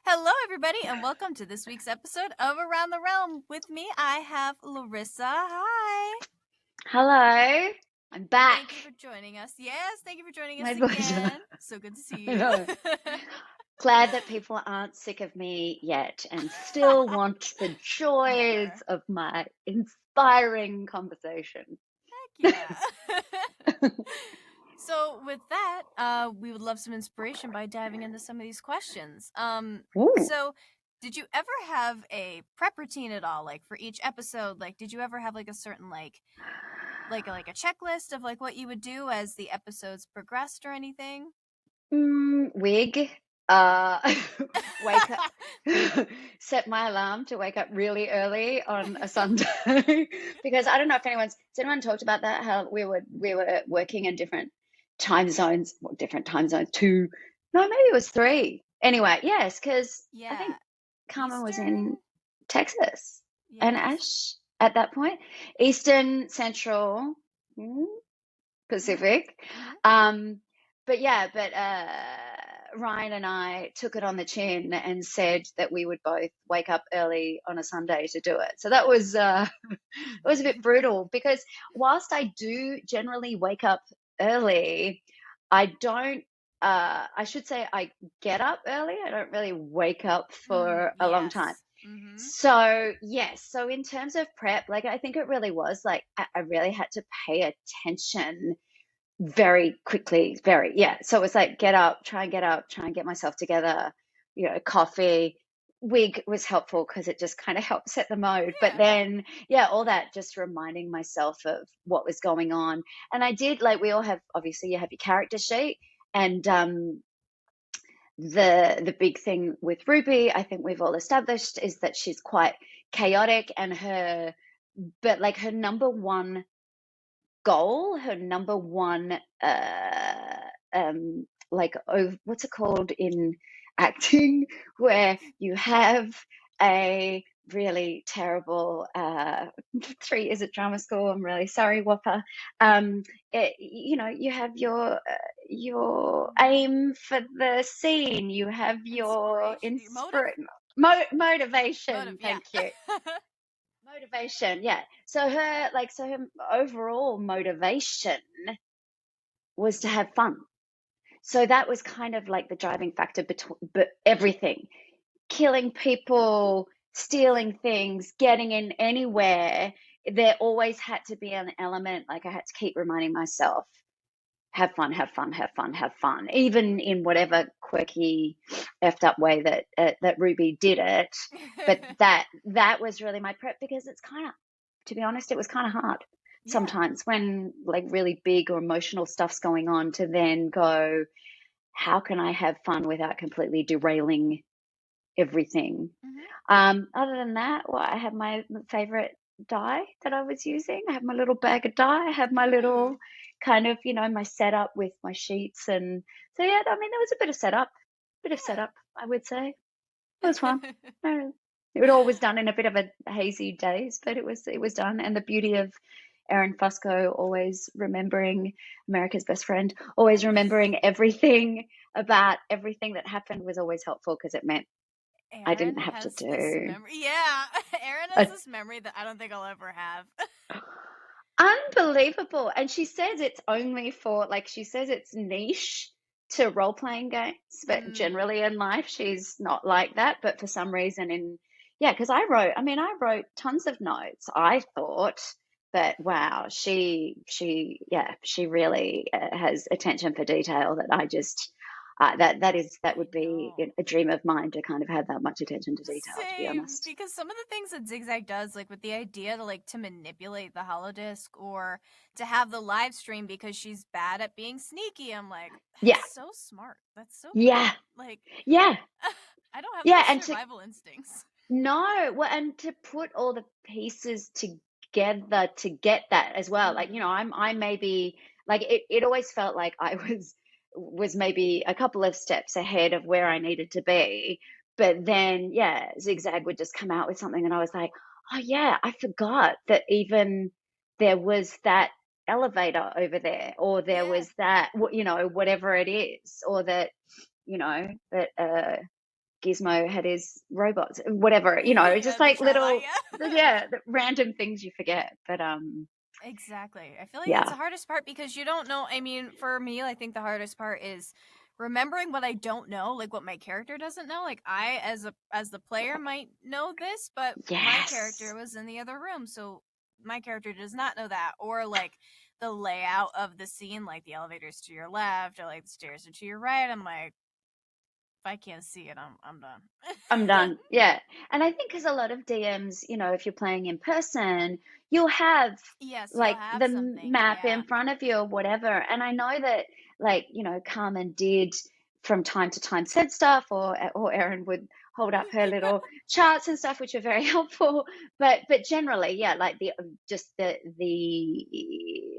Hello, everybody, and welcome to this week's episode of Around the Realm. With me, I have Larissa. Hi. Hello, I'm back. Thank you for joining us. Yes, thank you for joining us My voice. again. So good to see I you. know. Glad that people aren't sick of me yet and still want the joys Never. of my inspiring conversation. Heck yeah. So with that, we would love some inspiration by diving into some of these questions. Ooh. So did you ever have a prep routine at all? Like for each episode, like did you ever have like a certain like a checklist of like what you would do as the episodes progressed or anything? Wig. Uh, wake up. Set my alarm to wake up really early on a Sunday because I don't know if has anyone talked about that, how we were working in different time zones, well, different time zones, two, no, maybe it was three. Anyway, yes, because I Yeah. think Carmen was in Eastern? Texas and Yes. Ash at that point. Eastern, Central, Mhm. Pacific. Mhm. Um, but Ryan and I took it on the chin and said that we would both wake up early on a Sunday to do it. So that was it was a bit brutal because whilst I do generally wake up early, I don't. I should say I get up early. I don't really wake up for a long time. Yes. Mhm. So yes, so in terms of prep, like I think it really was like I really had to pay attention very quickly, very, yeah. So it was like get up, try and get myself together, coffee. Wig was helpful because it just kind of helped set the mode. But Yeah. then, yeah, all that just reminding myself of what was going on. And I did, like, we all have, obviously, you have your character sheet. And the big thing with Ruby, I think we've all established, is that she's quite chaotic and but like her number one goal, her number one, what's it called in acting, where you have a really terrible three years at drama school. I'm really sorry, Whopper. You have your aim for the scene. You have your Inspiration. Motive? motivation. Motive, yeah. Thank you. Motivation, yeah. So her overall motivation was to have fun. So that was kind of like the driving factor between but everything. Killing people, stealing things, getting in anywhere, there always had to be an element, like I had to keep reminding myself, have fun, have fun, have fun, have fun, even in whatever quirky, effed up way that Ruby did it. But that was really my prep because it's kind of, to be honest, it was kind of hard Yeah. sometimes when like really big or emotional stuff's going on to then go, how can I have fun without completely derailing everything? Mhm. Other than that, well, I have my favorite dye that I was using. I have my little bag of dye. I have my little Ooh. kind of, my setup with my sheets. And so, yeah, I mean, there was a bit of Yeah. setup, I would say. It was fun. It all was done in a bit of a hazy daze, but it was done. And the beauty of Erin Fusco always remembering America's best friend, always remembering everything about everything that happened was always helpful because it meant I Aaron didn't have to has this do memory. Yeah. Aaron has a this memory that I don't think I'll ever have. unbelievable. And she says it's only for, like, she says it's niche to role playing games, but Mm. generally in life, she's not like that. But for some reason, yeah, because I wrote tons of notes. I thought, but wow, yeah, she really has attention for detail that I just, that I would be know. a dream of mine to kind of have that much attention to detail, to be Same, honest. because some of the things that Zigzag does, like with the idea to manipulate the holodisc or to have the live stream because she's bad at being sneaky, I'm like, Yeah, that's so smart. That's so yeah, good. Like, yeah, I don't have yeah, those and to survival instincts. no, well, and to put all the pieces together to get that as well. Like, Mm. I maybe like it always felt like I was maybe a couple of steps ahead of where I needed to be. But then, yeah, Zigzag would just come out with something and I was like, oh yeah, I forgot that even there was that elevator over there, or there Yeah. was that, whatever it is, or that, that Gizmo had his robots, whatever, Yeah, just the like Trilite, little, yeah. yeah, the random things you forget. But Exactly. I feel like that's yeah, the hardest part because you don't know. I mean, for me, I think the hardest part is remembering what I don't know, like what my character doesn't know. Like I as the player might know this, but my character yes, was in the other room, so my character does not know that, or like the layout of the scene, like the elevators to your left or like the stairs are to your right. I'm like, if I can't see it, I'm done. I'm done. Yeah. And I think because a lot of DMs, if you're playing in person, you'll have Yes, you'll like have the something. map Yeah. in front of you or whatever. And I know that, like, Carmen did from time to time said stuff, or Erin would hold up her little charts and stuff, which are very helpful. But generally, yeah, like the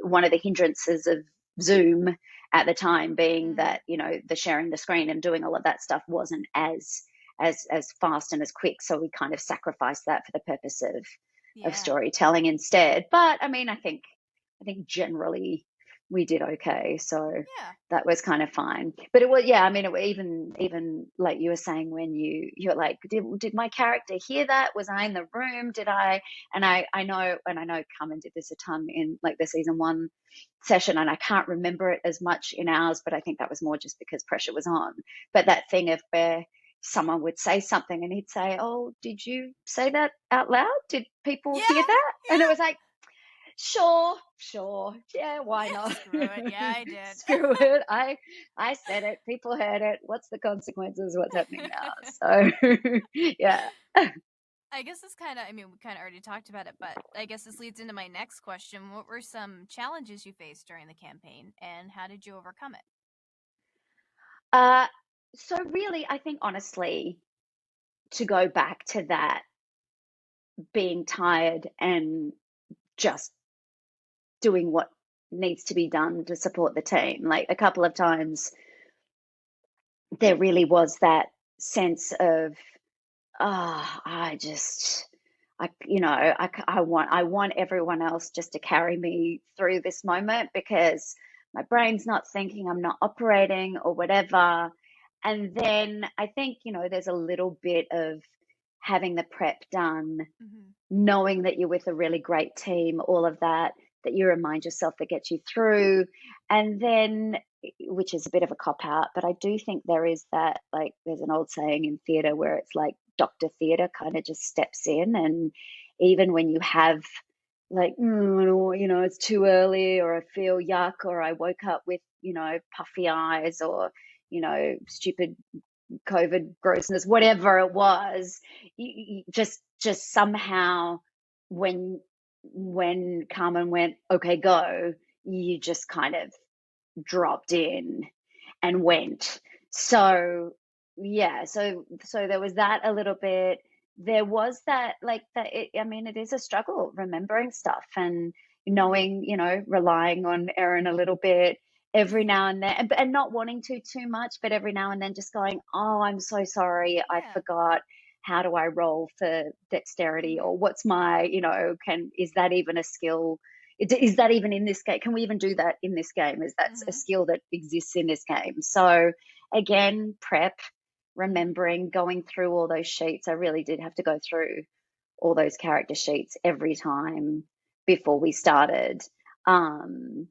one of the hindrances of Zoom at the time being Mm-hmm. that, the sharing the screen and doing all of that stuff wasn't as fast and as quick. So we kind of sacrificed that for the purpose of Yeah. storytelling instead. But I mean, I think generally we did okay. So Yeah. that was kind of fine. But it was, yeah, I mean, even like you were saying, when you're like, did my character hear that? Was I in the room? Did I? And I know Carmen did this a ton in like the season one session, and I can't remember it as much in ours, but I think that was more just because pressure was on. But that thing of where someone would say something and he'd say, "Oh, did you say that out loud? Did people Yeah. hear that?" And it Yeah. was like, sure, yeah, why Yeah, not? screw it. Yeah, I did. Screw it. I said it. People heard it. What's the consequences? What's happening now? So yeah. I guess this kind of, I mean, we kind of already talked about it, but I guess this leads into my next question. What were some challenges you faced during the campaign, and how did you overcome it? Uh, so really, I think honestly, to go back to that being tired and just doing what needs to be done to support the team. Like a couple of times, there really was that sense of, oh, I want everyone else just to carry me through this moment because my brain's not thinking, I'm not operating or whatever. And then I think, there's a little bit of having the prep done, Mm-hmm. knowing that you're with a really great team, all of that, that you remind yourself that gets you through. And then, which is a bit of a cop out, but I do think there is that, like, there's an old saying in theatre where it's like Dr. Theatre kind of just steps in. And even when you have, like, it's too early, or I feel yuck, or I woke up with, puffy eyes, or, stupid COVID grossness, whatever it was, just somehow when Carmen went, okay, go, you just kind of dropped in and went. So yeah, so there was that a little bit. There was that, like, that. I mean, it is a struggle remembering stuff and knowing, relying on Erin a little bit every now and then, and not wanting to too much, but every now and then just going, "Oh, I'm so sorry, I Yeah. forgot. How do I roll for dexterity? Mm-hmm. Or what's my, is that even a skill? Is that even in this game? Can we even do that in this game? Is that a Mm-hmm. skill that exists in this game?" So again, prep, Mm-hmm. remembering, going through all those sheets. I really did have to go through all those character sheets every time before we started. Um,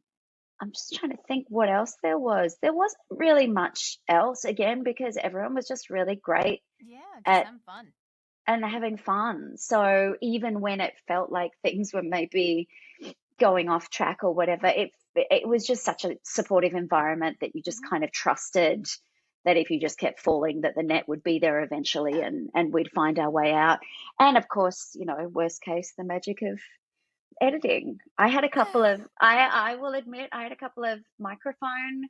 I'm just trying to think what else there was. There wasn't really much else, again, because everyone was just really great Yeah, just at having fun. and having fun. So even when it felt like things were maybe going off track or whatever, it was just such a supportive environment that you just Mm-hmm. kind of trusted that if you just kept falling, that the net would be there eventually, Yeah. and we'd find our way out. And of course, worst case, the magic of editing. I had a couple of I will admit, I had a couple of microphone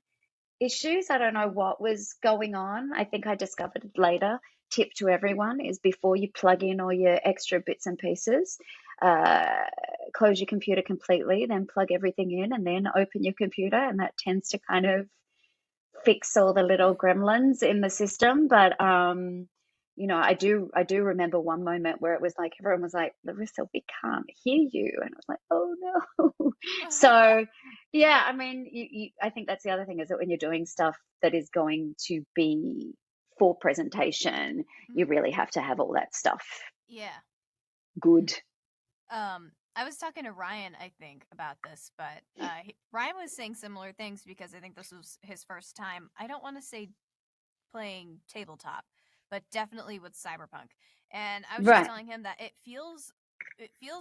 issues. I don't know Mm-hmm. what was going on. I think I discovered it later. Tip to everyone is, before you plug in all your extra bits and pieces, uh, close your computer completely, then plug everything in, and then open your computer. And that tends to kind of fix all the little gremlins in the system. But I do remember one moment where it was like everyone was like, "Larissa, we can't hear you," and I was like, "Oh no." So yeah, I mean, I think that's the other thing, is that when you're doing stuff that is going to be for presentation, you Mhm. really have to have all that stuff Yeah. good. I was talking to Ryan, I think, about this, but Ryan was saying similar things because I think this was his first time. I don't want to say playing tabletop, but definitely with Cyberpunk. And I was just Right. telling him that it feels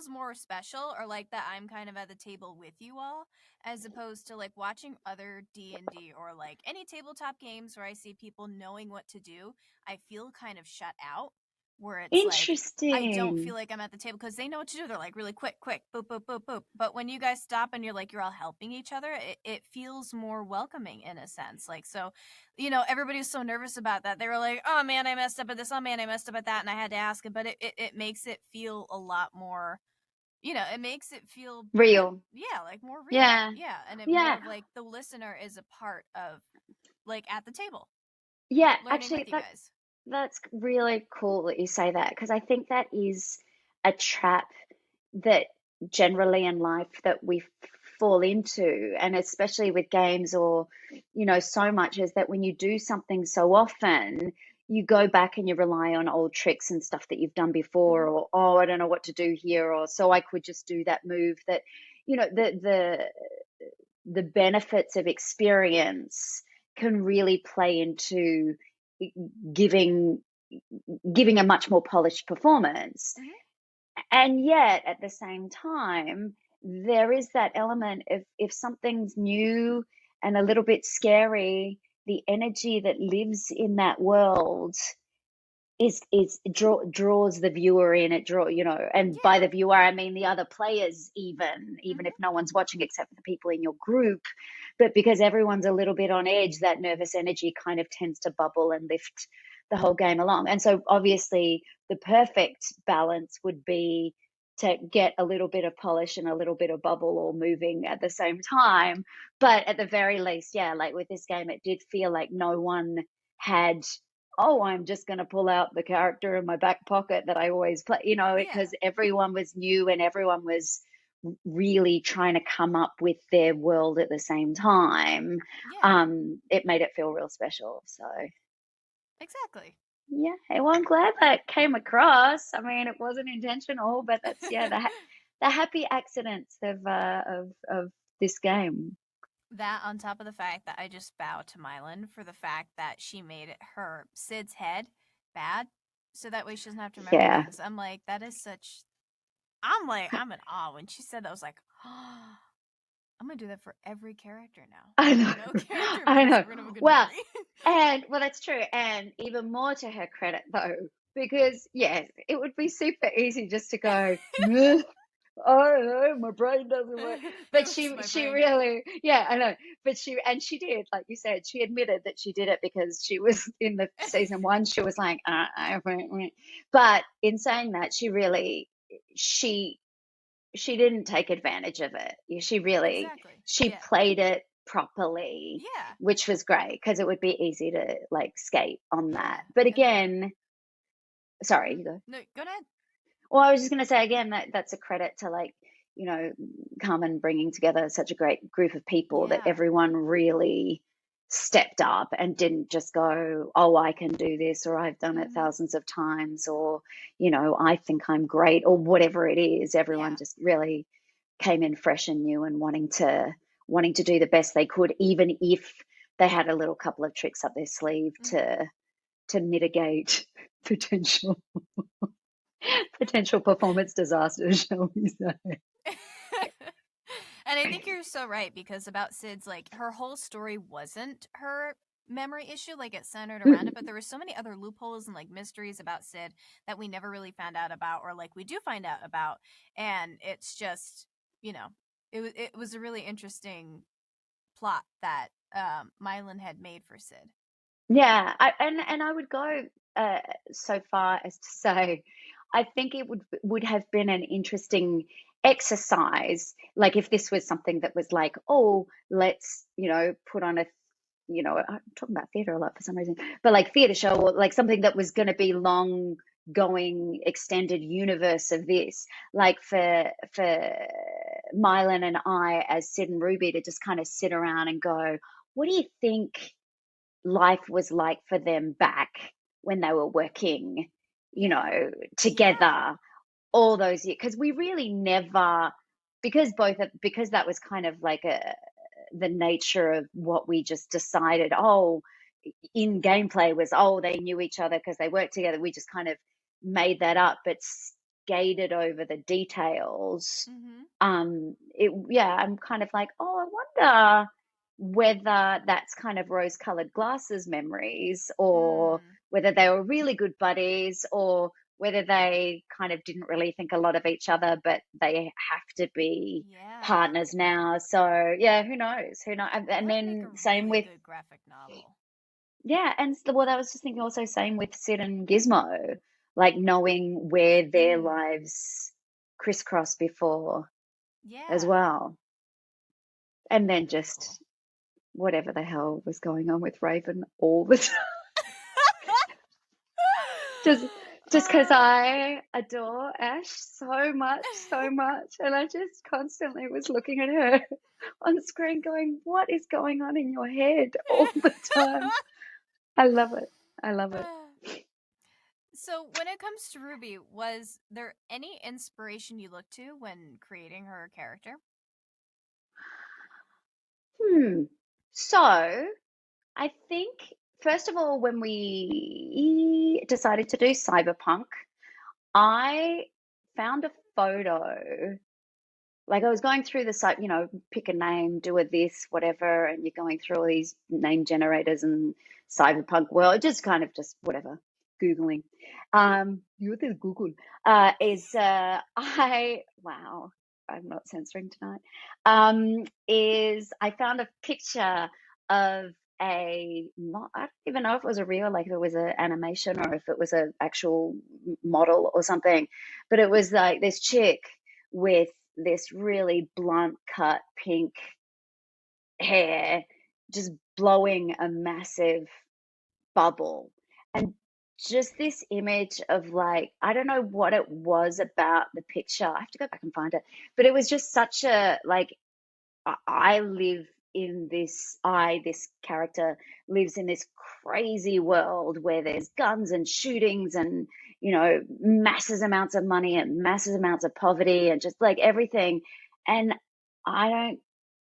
more special, or like that I'm kind of at the table with you all, as opposed to like watching other D&D or like any tabletop games where I see people knowing what to do. I feel kind of shut out, where it's like I don't feel Interesting. like I'm at the table because they know what to do. They're like really quick, quick, boop, boop, boop, boop. But when you guys stop and you're all helping each other, it feels more welcoming in a sense. Like, so, everybody was so nervous about that. They were like, oh man, I messed up at this. Oh man, I messed up at that. And I had to ask him. But it makes it feel a lot more, it makes it feel like, Real. yeah, like more real. Yeah. Yeah. And it more Yeah. of like the listener is a part of, like, at the table Yeah. learning with Actually, you guys. that's really cool that you say that, because I think that is a trap that generally in life that we fall into, and especially with games, or so much is that when you do something so often, you go back and you rely on old tricks and stuff that you've done before, Hmm. or oh, I don't know what to do here, or so I could just do that move. That the benefits of experience can really play into giving giving a much more polished performance. Hmm. And yet at the same time, there is that element of, if something's new and a little bit scary, the energy that lives in that world draws the viewer in. It and by Yeah. the viewer I mean the other players, even if Hmm. no one's watching except for the people in your group. But because everyone's a little bit on edge, that nervous energy kind of tends to bubble and lift the whole game along. And so obviously the perfect balance would be to get a little bit of polish and a little bit of bubble all moving at the same time. But at the very least, yeah, like with this game, it did feel like no one had, oh, I'm just going to pull out the character in my back pocket that I always play, Yeah. because everyone was new and everyone was really trying to come up with their world at the same time. Yeah. It made it feel real special. So, Exactly. yeah, well, I'm glad that came across. I mean, it wasn't intentional, but that's, yeah, the happy accidents of this game. That on top of the fact that I just bow to Mylan for the fact that she made her Sid's head bad, so that way she doesn't have to remember Yeah. things. I'm like, that is such. I'm like, I'm in awe when she said that. I was like, oh, I'm gonna do that for every character now. I Like, know. no character I needs to know. get rid of a good Well, memory. that's true. And even more to her credit, though, because yes, it would be super easy just to go, "Meh, I don't know, my brain doesn't work." But Oops, my she brain. really, yeah, I know. But she did, like you said, she admitted that she did it because she was in the season one. She was like, but in saying that, she she didn't take advantage of it. Exactly. She Yeah. played it properly, Yeah. which was great because it would be easy to like skate on that. Yeah. But And again, sorry, mhm. you go. No, go ahead. Well, I was just going to say again that that's a credit to, like, you know, Carmen bringing together such a great group of people, that Yeah. everyone really stepped up and didn't just go, oh, I can do this, or I've done it Hmm. thousands of times, or, I think I'm great, or whatever it is. Everyone Yeah. just really came in fresh and new and wanting to do the best they could, even if they had a little couple of tricks up their sleeve Hmm. to mitigate potential potential performance disasters, shall we say. And I think you're so right because about Sid's, like, her whole story wasn't her memory issue, like it centered around it, but there were so many other loopholes and like mysteries about Sid that we never really found out about, or like we do find out about, and it's just, you know, it was a really interesting plot that Mylan had made for Sid. Yeah, and I would go uh, so far as to say, I think it would have been an interesting exercise, like if this was something that was like, oh, let's, put on a, I'm talking about theatre a lot for some reason, but like theatre show, or like something that was going to be long going extended universe of this, like for Mylan and I as Sid and Ruby to just kind of sit around and go, what do you think life was like for them back when they were working, you Yeah. know, Yeah. together all those years. Because we really never, because that was kind of like the nature of what we just decided, oh, in gameplay was, oh, they knew each other because they worked together. We just kind of made that up, but skated over the details. Mhm. Yeah, I'm kind of like, oh, I wonder whether that's kind of rose colored glasses memories, or Hmm. whether they were really good buddies, or whether they kind of didn't really think a lot of each other, but they have to be Yeah. partners now. So yeah, who knows? Who knows? That And would make then a same really with, good graphic novel. yeah, and well, I was just thinking also same with Sid and Gizmo, like knowing where their Mm. lives crisscross before as Yeah. well. And That then is cool. just whatever the hell was going on with Raven all the time. Just just because Uh, I adore Ash so much, so much. And I just constantly was looking at her on screen going, what is going on in your head all the time? I love it. I love it. So, when it comes to Ruby, was there any inspiration you looked to when creating her character? Hmm. So I think, first of all, when we decided to do Cyberpunk, I found a photo. Like I was going through the site, pick a name, do a this, whatever, and you're going through all these name generators and cyberpunk world, just kind of just whatever, Googling. You did Google. Is I wow, I'm not censoring tonight. Is I found a picture of I don't even know if it was a real, like if it was an animation or if it was an actual model or something, but it was like this chick with this really blunt cut pink hair, just blowing a massive bubble. And just this image of, like, I don't know what it was about the picture. I have to go back and find it. But it was just such a, like, I live in this, this character lives in this crazy world where there's guns and shootings and, masses amounts of money and masses amounts of poverty and just like everything. And I don't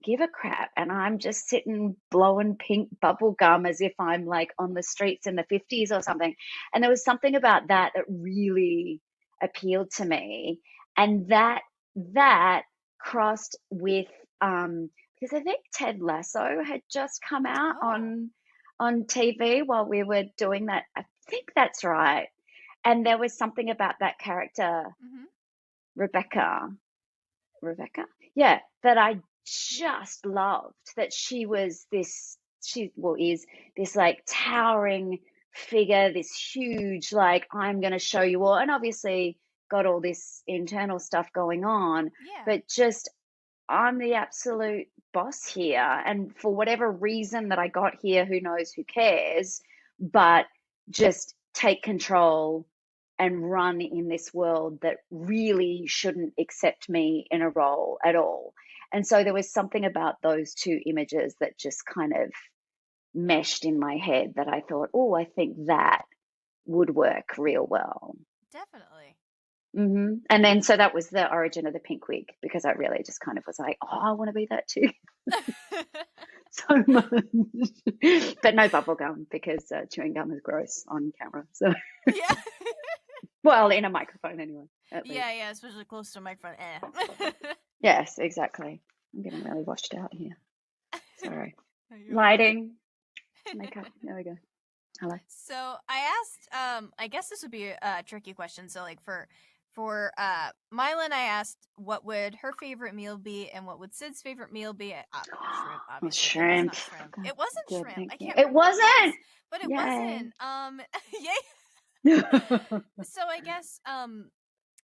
give a crap. And I'm just sitting blowing pink bubble gum as if I'm like on the streets in the 50s or something. And there was something about that that really appealed to me. And that crossed with, because I think Ted Lasso had just come out Oh. on TV while we were doing that. I think that's right. And there was something about that character, Mhm. Rebecca, yeah, that I just loved. That she was this, is this like towering figure, this huge, like, I'm going to show you all. And obviously got all this internal stuff going on, Yeah. but just, I'm the absolute boss here. And for whatever reason that I got here, who knows, who cares? But just take control and run in this world that really shouldn't accept me in a role at all. And so there was something about those two images that just kind of meshed in my head that I thought, oh, I think that would work real well. Definitely. And then, so that was the origin of the pink wig, because I really just kind of was like, oh, I want to be that too so much. But no bubble gum, because chewing gum is gross on camera. So, Yeah. well, in a microphone anyway, at least. Yeah, yeah, especially close to a microphone. Eh. Yes, exactly. I'm getting really washed out here. Sorry. No, you're all good. Lighting, makeup. There we go. Hello. So I asked, I guess this would be a tricky question. So like for Mylan, I asked what would her favorite meal be and what would Sid's favorite meal be. Shrimp, Oh, obviously. It was shrimp. not shrimp. Good, It wasn't good. shrimp. Thank I you. can't It remember what it was, wasn't. but it Yay. wasn't. Yay. So I guess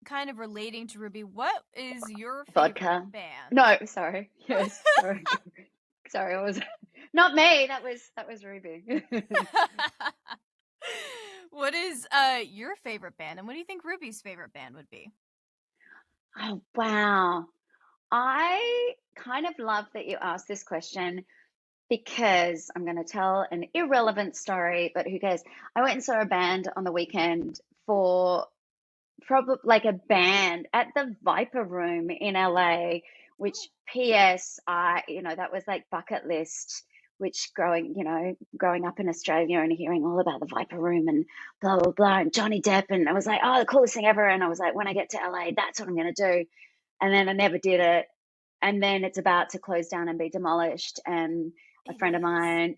kind of relating to Ruby, what is your favorite Vodka. band? No, sorry. Yes, sorry. Sorry, I was not me. That was Ruby. What is your favorite band, and what do you think Ruby's favorite band would be? Oh, wow. I kind of love that you asked this question, because I'm going to tell an irrelevant story, but who cares? I went and saw a band on the weekend for probably like a band at the Viper Room in LA, which Oh, PS, that was like bucket list, which growing up in Australia and hearing all about the Viper Room and blah, blah, blah, and Johnny Depp. And I was like, oh, the coolest thing ever. And I was like, when I get to LA, that's what I'm going to do. And then I never did it. And then it's about to close down and be demolished. And a it friend of is. mine,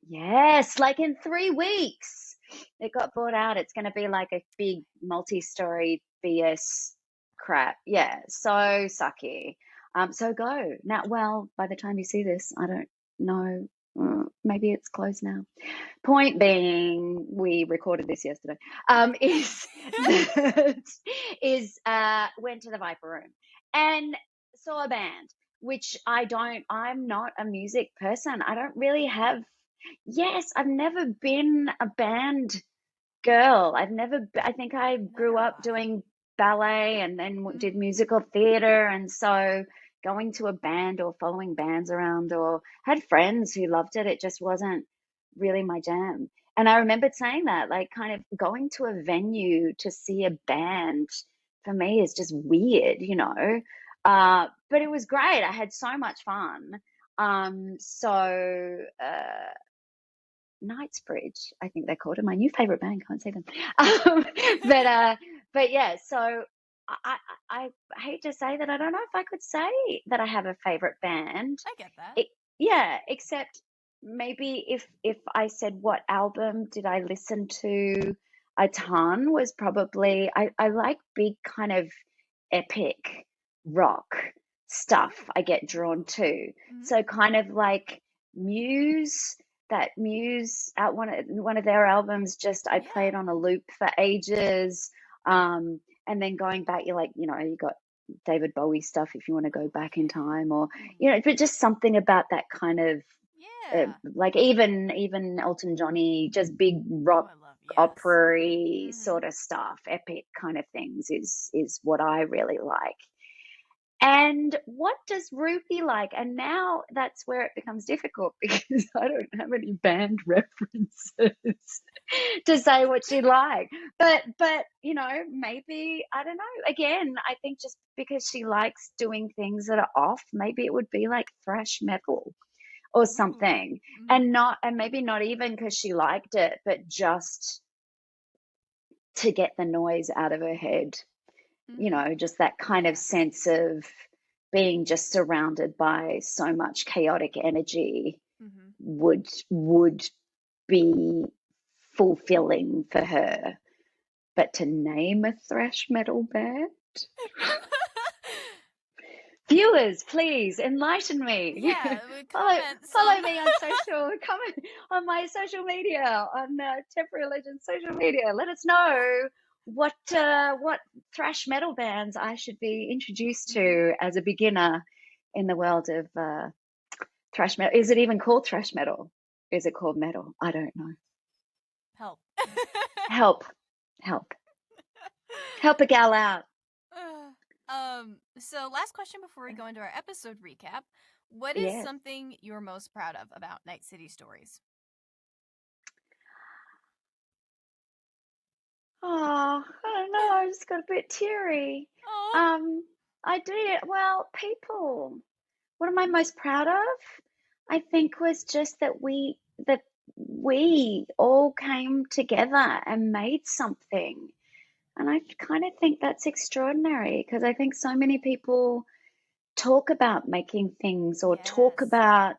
yes, like in 3 weeks, it got bought out. It's going to be like a big multi-story BS crap. Yeah, so sucky. So go now. Well, by the time you see this, I don't know. Maybe it's closed now. Point being, we recorded this yesterday. Is that went to the Viper Room and saw a band, which I'm not a music person. I don't really Really? have. Yes, I've never been a band girl. I think I grew Nor have up I. doing ballet and then Mm-hmm. did musical theater. And so going to a band or following bands around or had friends who loved it, it just wasn't really my jam. And I remembered saying that, like, kind of going to a venue to see a band for me is just weird, you know. But it was great. I had so much fun. So Knightsbridge, I think they're called, and my new favorite band. Can't see them, um, but uh, but yeah. So I, I I hate to say that I don't know if I could say that I have a favorite band. I get that. It, yeah, except maybe if I said what album did I listen to a ton was probably I like big kind of epic rock stuff. Oh. I get drawn Ooh. to. Mm-hmm. So kind of like Muse, that Muse out one of their albums just I Yeah. played on a loop for ages. And then going back, you're like, you got David Bowie stuff if you want to go Oh, back in okay. time, or Mm-hmm. but just something about that kind of Yeah. like even Elton Johnny, just big Oh, rock I love, yes. opera Mm-hmm. sort of stuff, epic kind of things is what I really like. And what does Ruby like? And now that's where it becomes difficult because I don't have any band references to say what she liked. But maybe I don't know. Again, I think just because she likes doing things that are off, maybe it would be like thrash metal or Ooh. something. Mm-hmm. And maybe not even because she liked it, but just to get the noise out of her head, Mm-hmm. just that kind of Yes. sense of being just surrounded by so much chaotic energy Mm-hmm. would be fulfilling for her. But to name a thrash metal band, viewers, please enlighten me. Yeah, follow comment some. follow me on social, comment on my social media, on Temporary Legends social media. Let us know what thrash metal bands I should be introduced Mm-hmm. to as a beginner in the world of thrash metal. Is it even called thrash metal? Is it called metal? I don't know. Help. Help, help, help a gal out. So last question before we go into our episode recap. What is Yes. something you're most proud of about Night City Stories? Oh, I don't know. I just got a bit teary. Oh. Um, I did. Well, people. What am I most proud of? I think was just that we all came together and made something. And I kind of think that's extraordinary because I think so many people talk about making things or talk Yes. about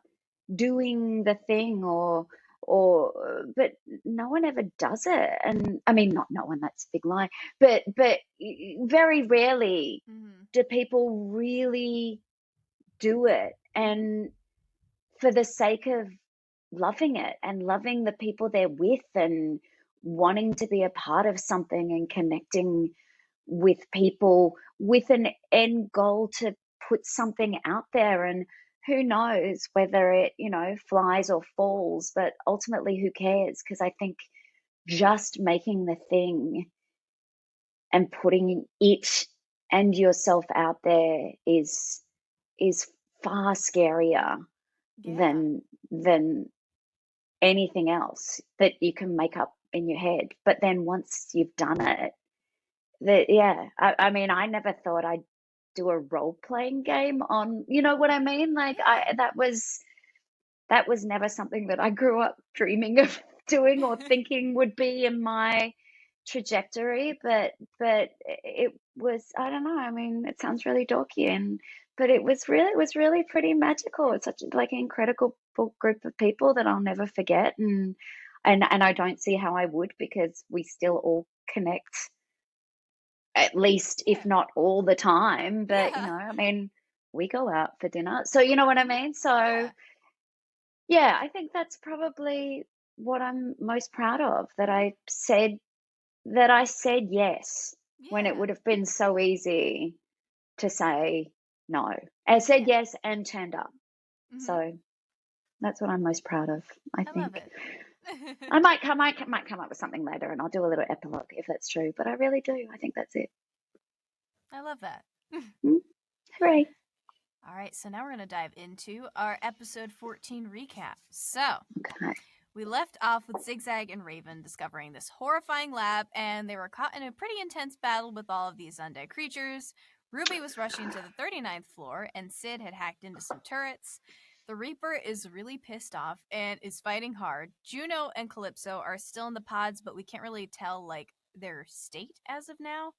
doing the thing or but no one ever does it. And I mean, not no one, that's a big lie, but very rarely Mm-hmm. do people really do it, Mm-hmm. and for the sake of loving it and loving the people they're with and wanting to be a part of something and connecting with people with an end goal to put something out there. And who knows whether it flies or falls, but ultimately who cares, because I think just making the thing and putting it and yourself out there is far scarier Yeah. than than anything else that you can make up in your head. But then once you've done it, I mean, I never thought I'd do a role playing game on, you know what I mean? Like Yeah. that was never something that I grew up dreaming of doing or thinking would be in my trajectory. But it was, I don't know. I mean, it sounds really dorky, and but it was really pretty magical. It's such like an incredible group of people that I'll never forget, and I don't see how I would, because we still all connect, at least if Yeah. not all the time. But Yeah. I mean, we go out for dinner, so you know what I mean. So Yeah. yeah, I think that's probably what I'm most proud of, that I said yes when it Yeah. would have been so easy to say no. I said Yeah. yes and turned up. Mhm. So that's what I'm most proud of, I I love think. it. Might come up with something later, and I'll do a little epilogue if that's true, but I really do. I think that's it. I love that. Mm, hooray. All right, so now we're going to dive into our episode 14 recap. So, Okay. we left off with Zigzag and Raven discovering this horrifying lab, and they were caught in a pretty intense battle with all of these undead creatures. Ruby was rushing to the 39th floor, and Sid had hacked into some turrets. The Reaper is really pissed off and is fighting hard. Juno and Calypso are still in the pods, but we can't really tell, like, their state as of now.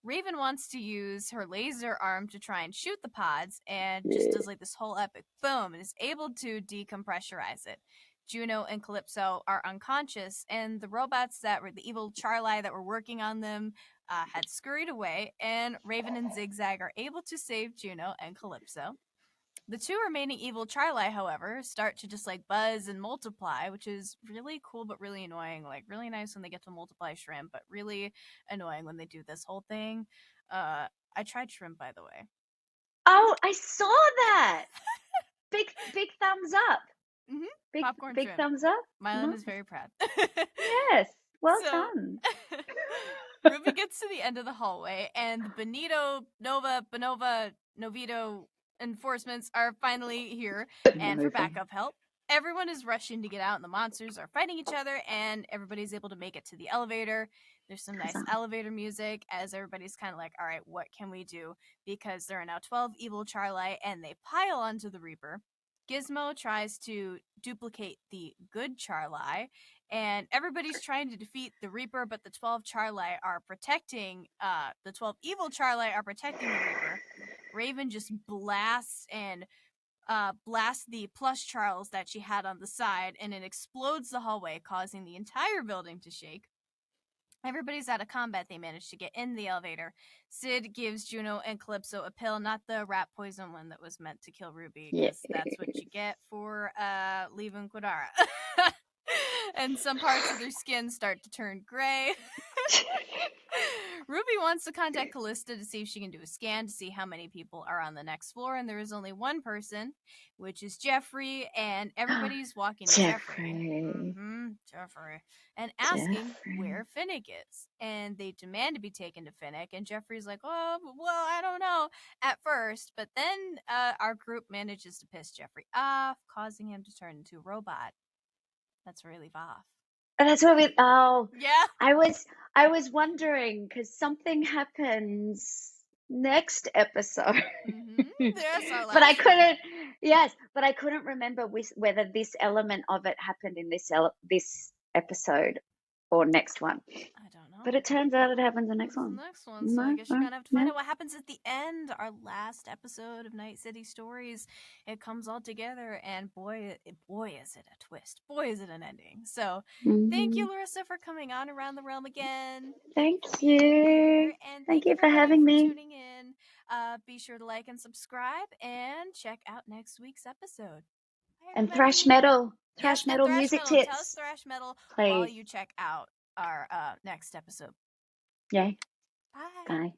Raven wants to use her laser arm to try and shoot the pods, and just Yeah. does like this whole epic boom and is able to decompressurize it. Juno and Calypso are unconscious, and the robots that were the evil Charlie that were working on them had scurried away, and Raven and Zigzag are able to save Juno and Calypso. The two remaining evil Charlie, however, start to just like buzz and multiply, which is really cool but really annoying. Like really nice when they get to multiply shrimp, but really annoying when they do this whole thing. I tried shrimp, by the way. Oh, I saw that. Big thumbs up. Mm-hmm. Popcorn Big shrimp. thumbs up. Mylan is Nice. very proud. Yes. Well So done. Ruby gets to the end of the hallway, and the Bonova, Novito enforcements are finally here, and for Nova. backup help. Everyone is rushing to get out, and the monsters are fighting each other, and everybody's able to make it to the elevator. There's some nice Huzzah. elevator music as everybody's kind of like, all right, what can we do? Because there are now 12 evil Charlie, and they pile onto the Reaper. Gizmo tries to duplicate the good Charlie, and everybody's trying to defeat the Reaper, but the 12 Charlie are protecting, the 12 evil Charlie are protecting the Reaper. Raven just blasts and blasts the plush Charles that she had on the side, and it explodes the hallway, causing the entire building to shake. Everybody's out of combat. They manage to get in the elevator. Sid gives Juno and Calypso a pill, not the rat poison one that was meant to kill Ruby, Yeah. because that's what you get for leaving Quadara. And some parts of their skin start to turn gray. Ruby wants to contact Callista to see if she can do a scan to see how many people are on the next floor, and there is only one person, which is Jeffrey, and everybody's walking to Jeffrey. Jeffrey. Jeffrey. And asking Jeffrey. where Finnick is. And they demand to be taken to Finnick, and Jeffrey's like, oh, well, I don't know at first, but then our group manages to piss Jeffrey off, causing him to turn into a robot. That's really off. And that's what we. Oh, Yeah. I was wondering because something happens next episode. Mm-hmm. That's our But I last one. couldn't. Yes, but I couldn't remember whether this element of it happened in this episode or next one. I don't But know. it turns out it happens in the next It's the one. next one, so I No, guess you're no, gonna have to find no. out what happens at the end, our last episode of Night City Stories. It comes all together, and boy, is it a twist! Boy, is it an ending! So, thank Hmm. you, Larissa, for coming on Around the Realm again. Thank Being here, you. and Thank thank you for everybody having for me. tuning in. Be sure to like and subscribe, and check out next week's episode. Bye, And everybody. Yes, thrash and metal thrash music metal. Tell us tips, thrash metal while please. you check out our next episode. Yay. Bye. Bye.